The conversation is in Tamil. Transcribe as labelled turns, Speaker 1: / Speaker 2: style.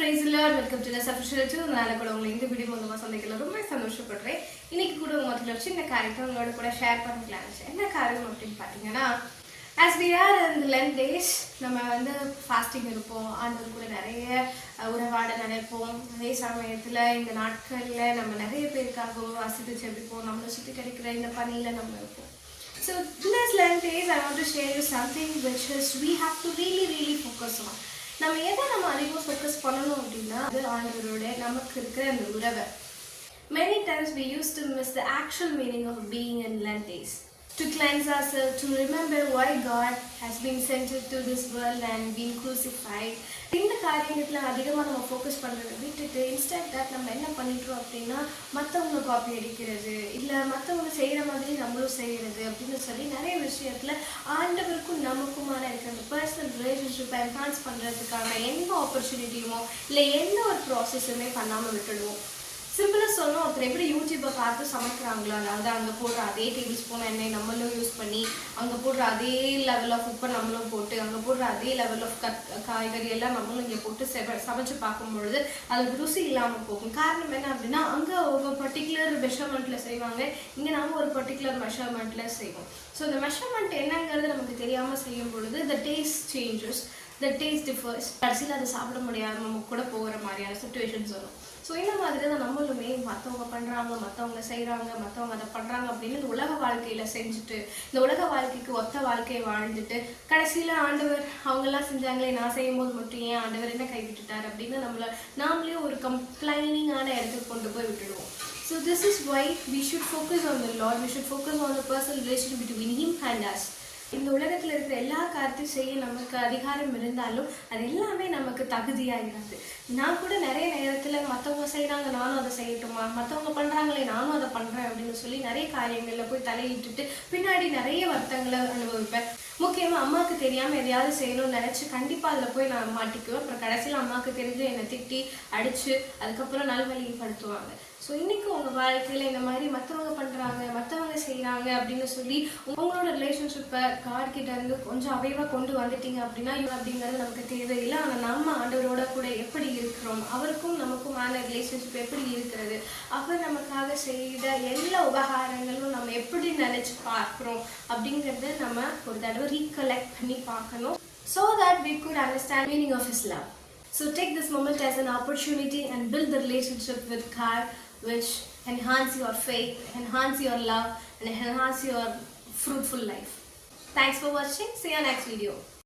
Speaker 1: praise the Lord. Welcome to the official too. நான் கூட உங்களை இந்த வீடியோ மூலமா சந்திக்கல ரொம்ப சந்தோஷப்படுறேன். இன்னைக்கு கூட முதல்ல சின்ன காரியத்தை உங்களோட கூட ஷேர் பண்ணிக்கலாம். என்ன காரியம் அப்படின்னு பார்த்தீங்கன்னா, as we are in the Lent days, நம்ம வந்து ஃபாஸ்டிங் இருப்போம். ஆண்டவர் கூட நிறைய உறவாட நினைப்போம். அதே சமயத்தில் இந்த நாட்களில் நம்ம நிறைய பேருக்காக வாசித்து ஜெபிப்போம். நம்மளை சுற்றி கிடைக்கிற இந்த பணியில் நம்ம இருப்போம். So in this Lent days, I want to share you something which is we have to really focus on. நம்ம எதை நம்ம அதிகம் ஃபோக்கஸ் பண்ணணும் அப்படின்னா அது ஆண்டவரோட நமக்கு இருக்கிற அந்த உறவை. Many times we used to miss the actual meaning of being in Lent days. To cleanse ourselves, to remember why God has been sent to this world and been crucified. இந்த காரியத்தில் அதிகமாக நம்ம ஃபோக்கஸ் பண்ணுறதை விட்டுட்டு இன்ஸ்டன்ட் நம்ம என்ன பண்ணிட்டோம் அப்படின்னா மற்றவங்க காப்பி அடிக்கிறது இல்லை மற்றவங்க செய்கிற மாதிரி நம்மளும் செய்கிறது அப்படின்னு சொல்லி நிறைய விஷயத்தில் ஆண்டவருக்கும் நமக்குமான இருக்கிற அந்த பர்சனல் ரிலேஷன்ஷிப்பை என்ஹான்ஸ் பண்ணுறதுக்கான எந்த ஆப்பர்ச்சுனிட்டியுமோ இல்லை எந்த ஒரு ப்ராசஸுமே பண்ணாமல் விட்டுடுவோம். சிம்பிளாக சொல்லணும், ஒருத்தர் எப்படி யூடியூப்பை பார்த்து சமைக்கிறாங்களோ, அதாவது அங்கே போடுற அதே டேபிள் ஸ்பூன் எண்ணெய் நம்மளும் யூஸ் பண்ணி அங்கே போடுற அதே லெவல் ஆஃப் உப்பை நம்மளும் போட்டு அங்கே போடுற அதே லெவல் ஆஃப் காய்கறி எல்லாம் நம்மளும் இங்கே போட்டு சமைச்சு பார்க்கும்பொழுது அது ருசி இல்லாமல் போகும். காரணம் என்ன அப்படின்னா அங்கே ஒரு பர்டிகுலர் மெஷர்மெண்ட்டில் செய்வாங்க, இங்கே நம்ம ஒரு பர்டிகுலர் மெஷர்மெண்ட்டில் செய்வோம். ஸோ இந்த மெஷர்மெண்ட் என்னங்கிறது நமக்கு தெரியாமல் செய்யும் பொழுது the taste changes, the taste differs. கடைசியில் அதை சாப்பிட முடியாமல் நம்ம கூட போகிற மாதிரியான சுச்சுவேஷன்ஸ் வரும். ஸோ இந்த மாதிரி தான் நம்மளுமே மற்றவங்க பண்ணுறாங்க, மற்றவங்க செய்கிறாங்க, மற்றவங்க அதை பண்ணுறாங்க அப்படின்னு இந்த உலக வாழ்க்கையில் செஞ்சுட்டு இந்த உலக வாழ்க்கைக்கு ஒத்த வாழ்க்கையை வாழ்ந்துட்டு கடைசியில் ஆண்டவர் அவங்கெல்லாம் செஞ்சாங்களே நான் செய்யும் போது மட்டும் ஏன் ஆண்டவர் என்ன கைவிட்டுட்டார் அப்படின்னு நாமளே ஒரு கம்ப்ளைனிங்கான இடத்துக்கு கொண்டு போய் விட்டுடுவோம். So this is why we should focus on the Lord. We should focus on the personal relationship between Him and us. இந்த உலகத்தில் இருக்கிற எல்லா காரியத்தையும் செய்ய நமக்கு அதிகாரம் இருந்தாலும் அது எல்லாமே நமக்கு தகுதியாகிறது. நான் கூட நிறைய நேரத்தில் மற்றவங்க செய்கிறாங்க நானும் அதை செய்யட்டுமா, மற்றவங்க பண்ணுறாங்களே நானும் அதை பண்ணுறேன் அப்படின்னு சொல்லி நிறைய காரியங்களில் போய் தலையிட்டுட்டு பின்னாடி நிறைய வருத்தங்களை அனுபவிப்பேன். முக்கியமாக அம்மாவுக்கு தெரியாமல் எதையாவது செய்யணும்னு நினச்சி கண்டிப்பாக அதில் போய் நான் மாட்டிக்குவேன். அப்புறம் கடைசியில் அம்மாவுக்கு தெரிஞ்சு என்னை திட்டி அடித்து அதுக்கப்புறம் நல்வழிப்படுத்துவாங்க. ஸோ இன்றைக்கி உங்கள் வாழ்க்கையில் இந்த மாதிரி மற்றவங்க பண்ணுறாங்க மற்றவங்க செய்கிறாங்க அப்படின்னு சொல்லி உங்களோட ரிலேஷன்ஷிப்பை கார்கிட்ட இருந்து கொஞ்சம் அவைவாக கொண்டு வந்துட்டீங்க அப்படின்னா அப்படிங்கிறது நமக்கு தேவையில்லை. ஆனால் நம்ம ஆண்டவரோட கூட எப்படி இருக்கிறோம், அவருக்கும் நமக்குமான ரிலேஷன்ஷிப் எப்படி இருக்கிறது, அவர் நமக்காக செய்த எல்லா உபகாரங்களும் நம்ம எப்படி நினச்சி பார்க்குறோம் அப்படிங்கிறத நம்ம ஒரு தடவை ரீகலெக்ட் பண்ணி பார்க்கணும். So that we could understand the meaning of His love. So take this moment as an opportunity and build the relationship with God, which enhance your faith, enhance your love, and enhance your fruitful life. Thanks for watching. See you next video.